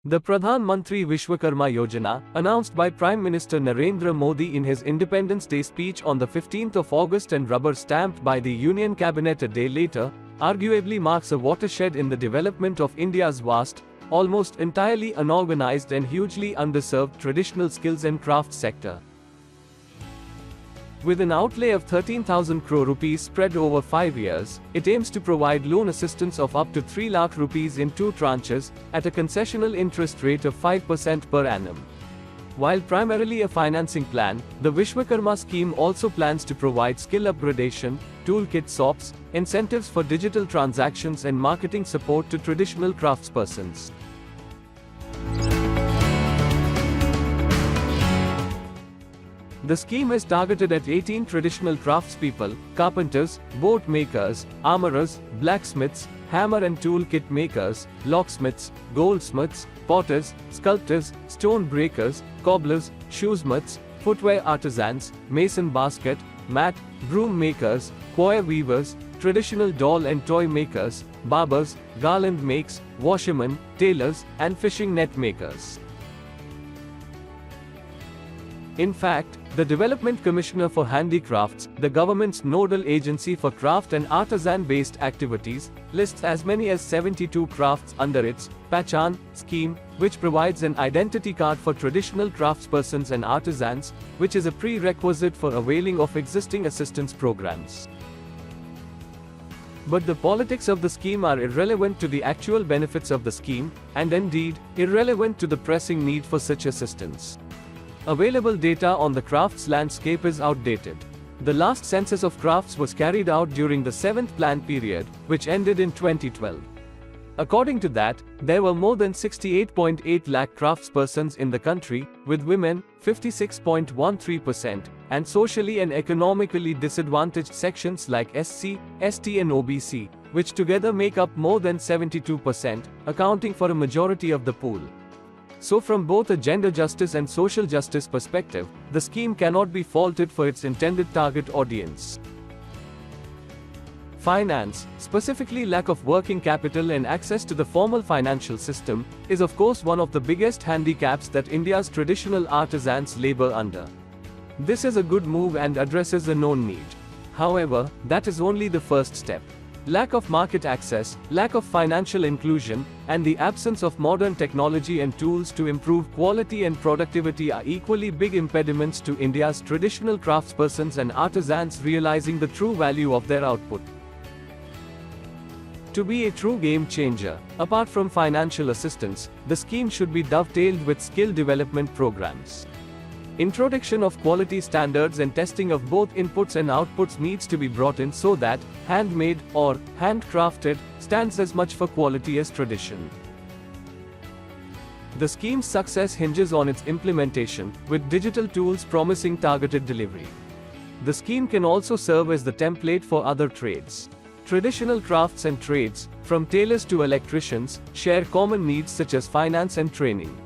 The Pradhan Mantri Vishwakarma Yojana, announced by Prime Minister Narendra Modi in his Independence Day speech on the 15th of August and rubber-stamped by the Union Cabinet a day later, arguably marks a watershed in the development of India's vast, almost entirely unorganized and hugely underserved traditional skills and crafts sector. With an outlay of 13,000 crore rupees spread over 5 years, it aims to provide loan assistance of up to 3 lakh rupees in 2 tranches, at a concessional interest rate of 5% per annum. While primarily a financing plan, the Vishwakarma scheme also plans to provide skill upgradation, toolkit Sops, incentives for digital transactions and marketing support to traditional craftspersons. The scheme is targeted at 18 traditional craftspeople, carpenters, boat makers, armourers, blacksmiths, hammer and tool kit makers, locksmiths, goldsmiths, potters, sculptors, stone breakers, cobblers, shoesmiths, footwear artisans, mason basket, mat, broom makers, coir weavers, traditional doll and toy makers, barbers, Garland makes, washermen, tailors, and fishing net makers. In fact, the Development Commissioner for Handicrafts, the government's nodal agency for craft and artisan-based activities, lists as many as 72 crafts under its Pehchan scheme, which provides an identity card for traditional craftspersons and artisans, which is a prerequisite for availing of existing assistance programs. But the politics of the scheme are irrelevant to the actual benefits of the scheme, and indeed, irrelevant to the pressing need for such assistance. Available data on the crafts landscape is outdated. The last census of crafts was carried out during the 7th plan period, which ended in 2012. According to that, there were more than 68.8 lakh craftspersons in the country, with women 56.13%, and socially and economically disadvantaged sections like SC, ST and OBC, which together make up more than 72%, accounting for a majority of the pool. So from both a gender justice and social justice perspective, the scheme cannot be faulted for its intended target audience. Finance, specifically lack of working capital and access to the formal financial system, is of course one of the biggest handicaps that India's traditional artisans labor under. This is a good move and addresses a known need. However, that is only the first step. Lack of market access, lack of financial inclusion, and the absence of modern technology and tools to improve quality and productivity are equally big impediments to India's traditional craftspersons and artisans realizing the true value of their output. To be a true game changer, apart from financial assistance, the scheme should be dovetailed with skill development programs. Introduction of quality standards and testing of both inputs and outputs needs to be brought in so that handmade or handcrafted stands as much for quality as tradition. The scheme's success hinges on its implementation, with digital tools promising targeted delivery. The scheme can also serve as the template for other trades. Traditional crafts and trades, from tailors to electricians, share common needs such as finance and training.